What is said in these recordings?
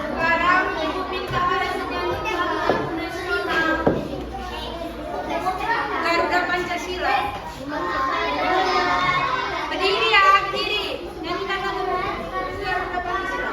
Sekarang Ibu minta pasukan nasional Garuda Pancasila. Berdiri ya, berdiri. Nyanyikan lagu Garuda Pancasila.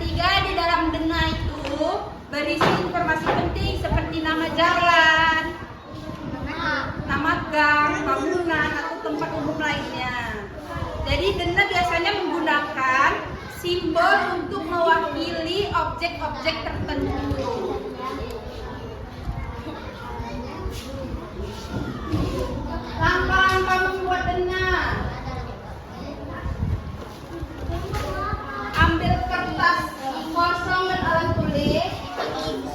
ketiga, di dalam denah itu berisi informasi penting seperti nama jalan, nama gang, bangunan, atau tempat umum lainnya. Jadi denah biasanya menggunakan simbol untuk mewakili objek-objek tertentu. Langkah-langkah membuat denah. Ambil kertas kosong dan alat tulis.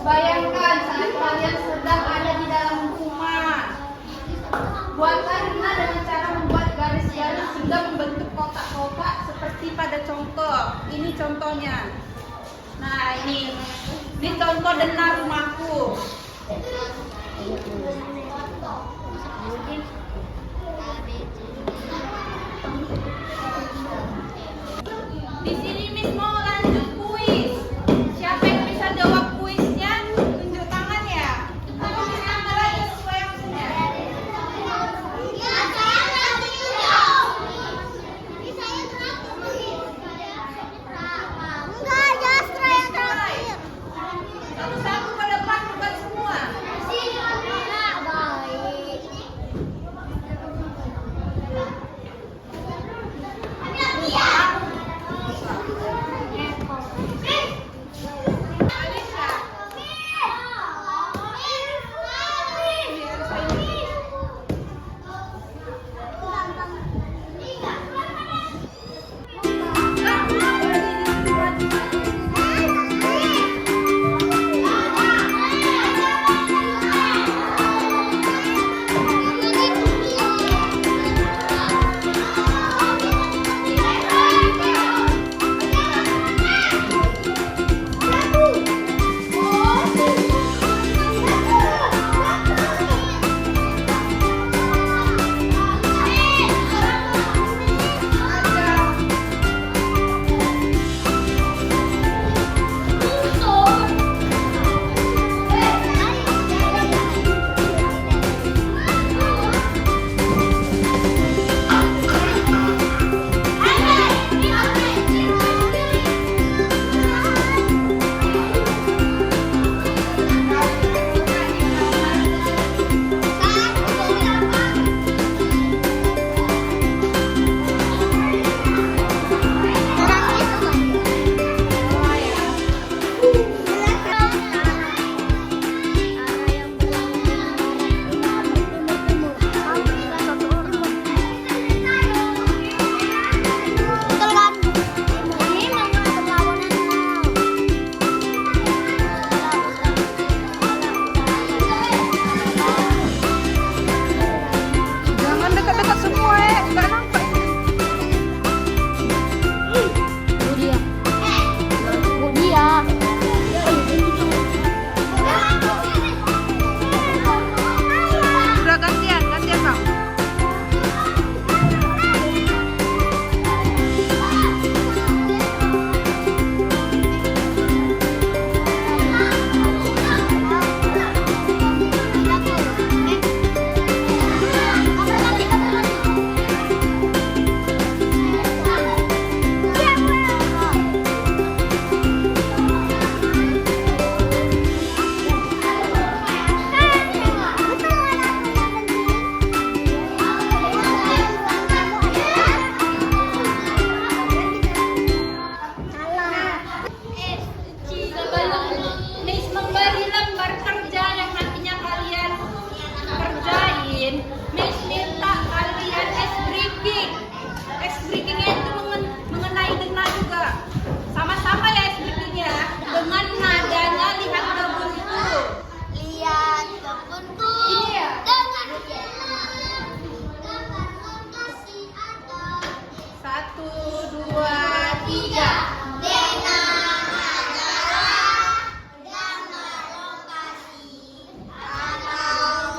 Bayangkan saat kalian sedang ada di dalam rumah. Buatlah denah dengan cara membuat garis-garis hingga membentuk kotak-kotak seperti pada contoh. Ini contohnya. Nah, ini contoh denah rumahku. Di sini Miss mau lanjut kuis. Siapa yang bisa jawab kuisnya? Tunjuk tangan ya. Atau Miss tambah lagi sesuai yang punya. Satu-satu ke depan bukan semua. Jangan dekat-dekat semua nggak nampak. Udah gantian Bang. Miss memberi lembar kerja yang nantinya kalian kerjain. Miss minta kalian briefing. Briefingnya itu mengenai denah juga. Sama-sama ya briefingnya. Dengan nadanya lihat kebunku. Lihat kebunku. Ini ya. Dengan gambar lokasi ada. 1, 2, 3. Denah adalah gambar lokasi atau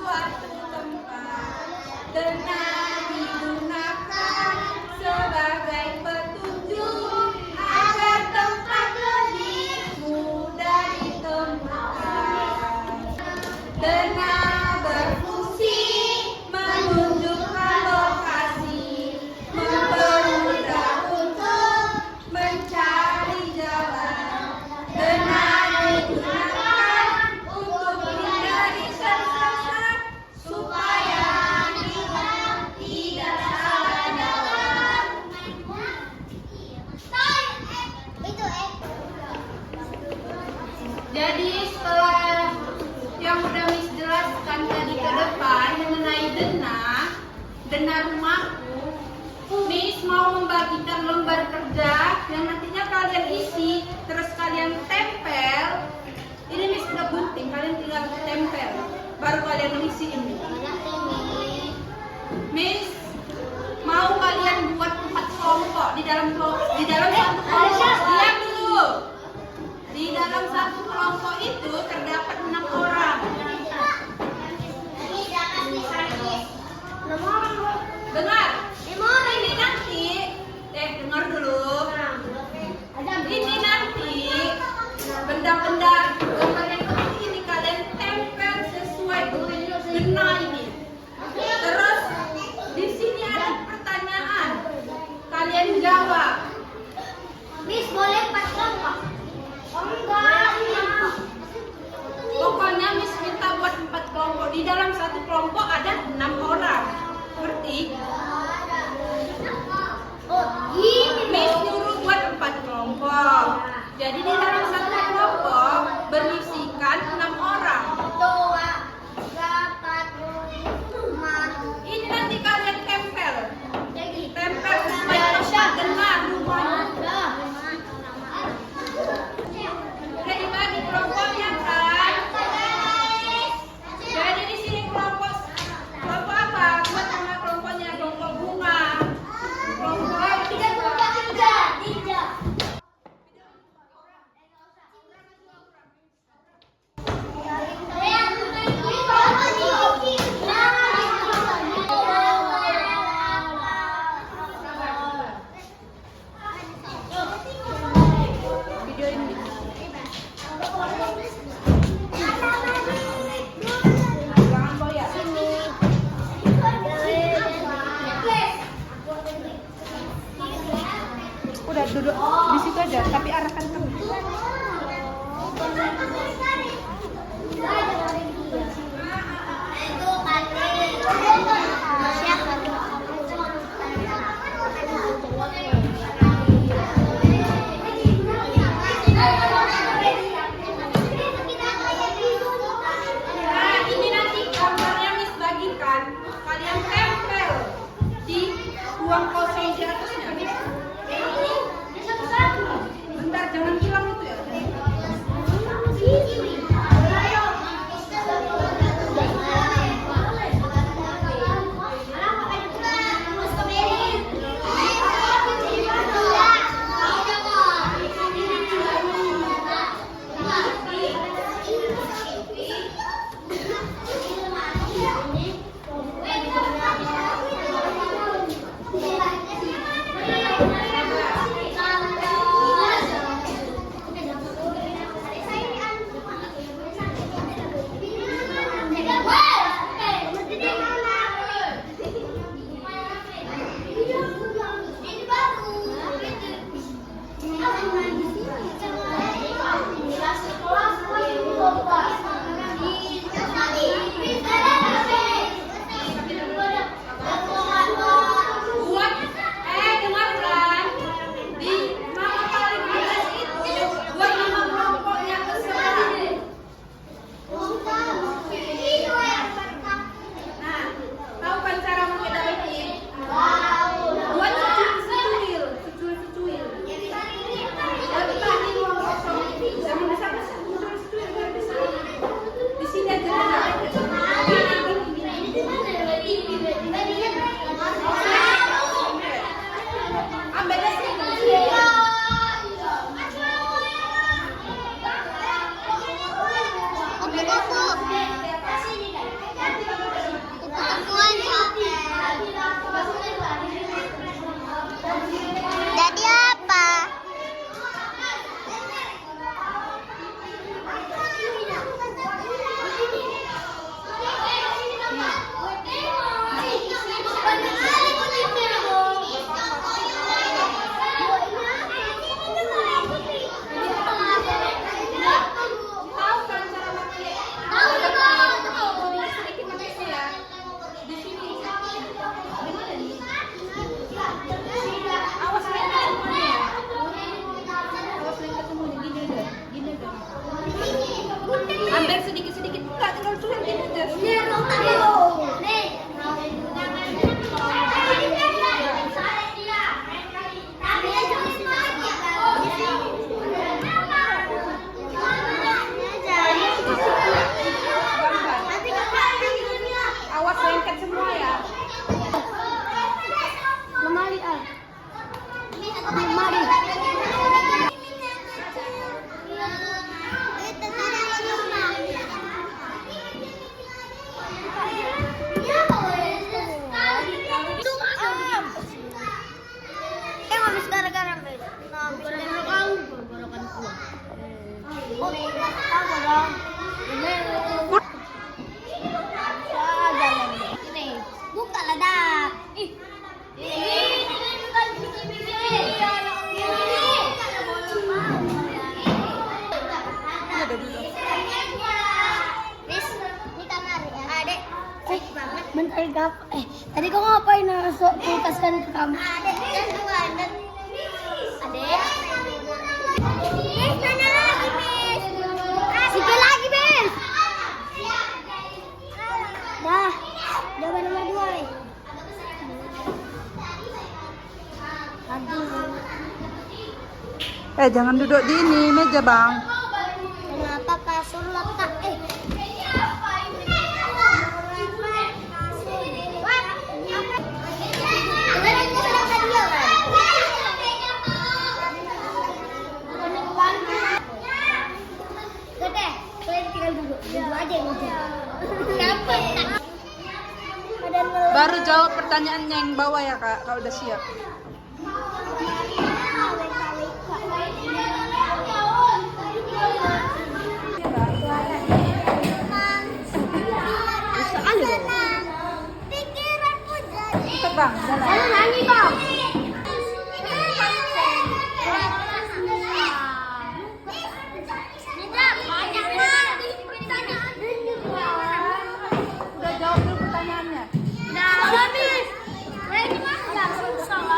Suatu tempat. Denah digunakan sebagai petunjuk agar tempat lebih mudah ditemukan. Denah berfungsi menunjukkan lokasi, mempermudah membagikan lembar kerja yang nantinya kalian isi, terus kalian tempel. Ini Miss udah gunting, kalian tinggal tempel, baru kalian isi ini. Miss mau kalian buat 4 kelompok di dalam satu kelompok. Diam dulu. Di dalam satu kelompok itu terdapat 6 orang. Dengar. Ini nanti, dengar dulu. Ini nanti benda-benda yang penting ini kalian tempel sesuai benang ini. Terus di sini ada pertanyaan, kalian jawab. Miss, boleh 4 kelompok? Oh, enggak. Pokoknya Miss minta buat 4 kelompok. Di dalam satu kelompok ada 6 orang. Ngerti? Oh, ini Miss nyuruh buat 4 kelompok. Jadi di dalam satu kelompok berisikan 6 orang. 2, 4, 5. Ini nanti kalian tempel. Tempel sesuai dengan rumahnya. Udah dibagi kelompoknya kan? Jadi di sini kelompok apa? Buat nama kelompoknya kelompok bunga. Kelompok 3. video ini. Jangan goyah. Udah duduk di situ aja, tapi arahkan ke Nah, ini nanti gambarnya Miss bagikan. Kalian tempel di ruang kosong di atasnya. Bentar, jangan hilang itu ya. Mari. Habis gara-gara guys. Gara-gara kau. Gara-gara kuah. Oh, tahu dong. Ini. Buka lah dah. Ih. Bentar gap. Tadi kau ngapain masuk kulkas kan ke kamu? Adek, dan dua dan adek. Miss, mana lagi, Miss? Sikit lagi, Miss. Dah, jawaban nomor 2 nih. Aduh. Jangan duduk di ini meja bang. Kenapa kasur letak? Baru jawab pertanyaannya yang bawah ya kak, kalau udah siap. Ikut bang, jalan. Nyanyi bang. Udah jawab dulu pertanyaannya. Nah, habis. Ini mah susah.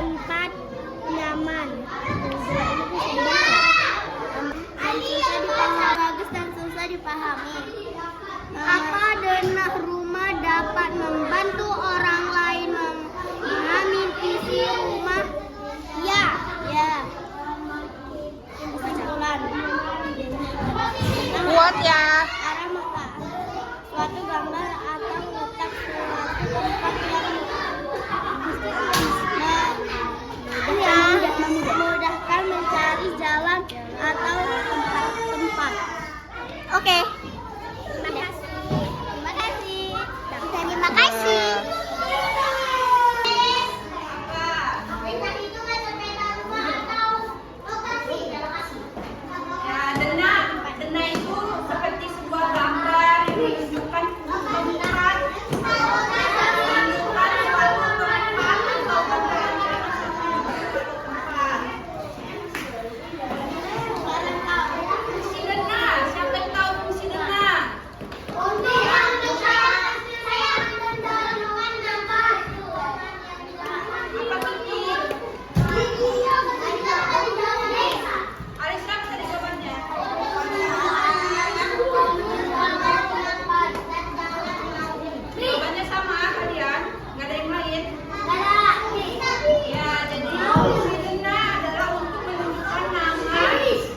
tempat nyaman. Susah dipahami. Bagus dan susah dipahami. Apa denah rumah dapat membantu orang lain memahami visi rumah? Ya. Kesimpulan. Kuat ya. Arah mata. Suatu gambar atau letak suatu tempat yang memudahkan mencari jalan atau tempat-tempat. Oke. Terima kasih. Terima kasih. Ya, denah itu seperti sebuah gambar yang menunjukkan tempat, fungsi denah. Siapa yang tahu fungsi denah? Apa Kiki? Arisha bisa dijawabnya. Jawabannya sama kalian? Nggak ada yang lain? Ya, jadi fungsi denah adalah untuk menunjukkan nama,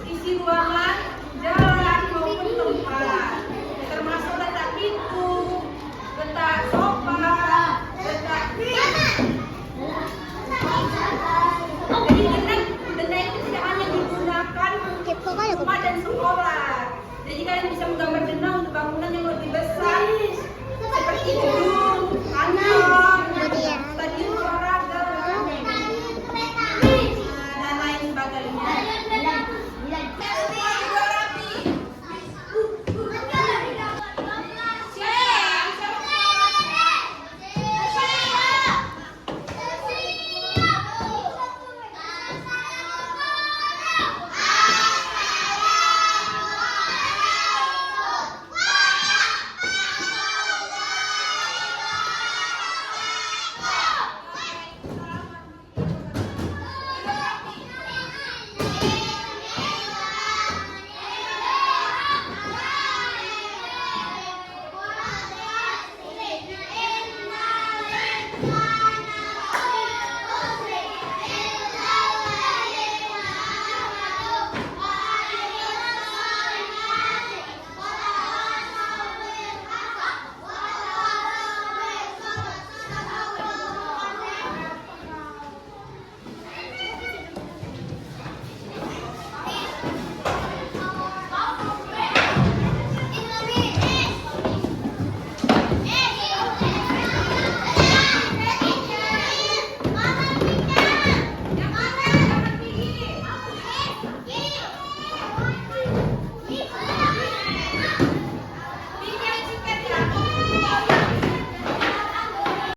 isi ruangan, jalan maupun tempat. Termasuk letak pintu, letak sofa, letak jadi denah itu tidak hanya digunakan untuk rumah dan sekolah. Jadi kalian bisa menggambar denah untuk bangunan yang lebih besar seperti gedung, kantor,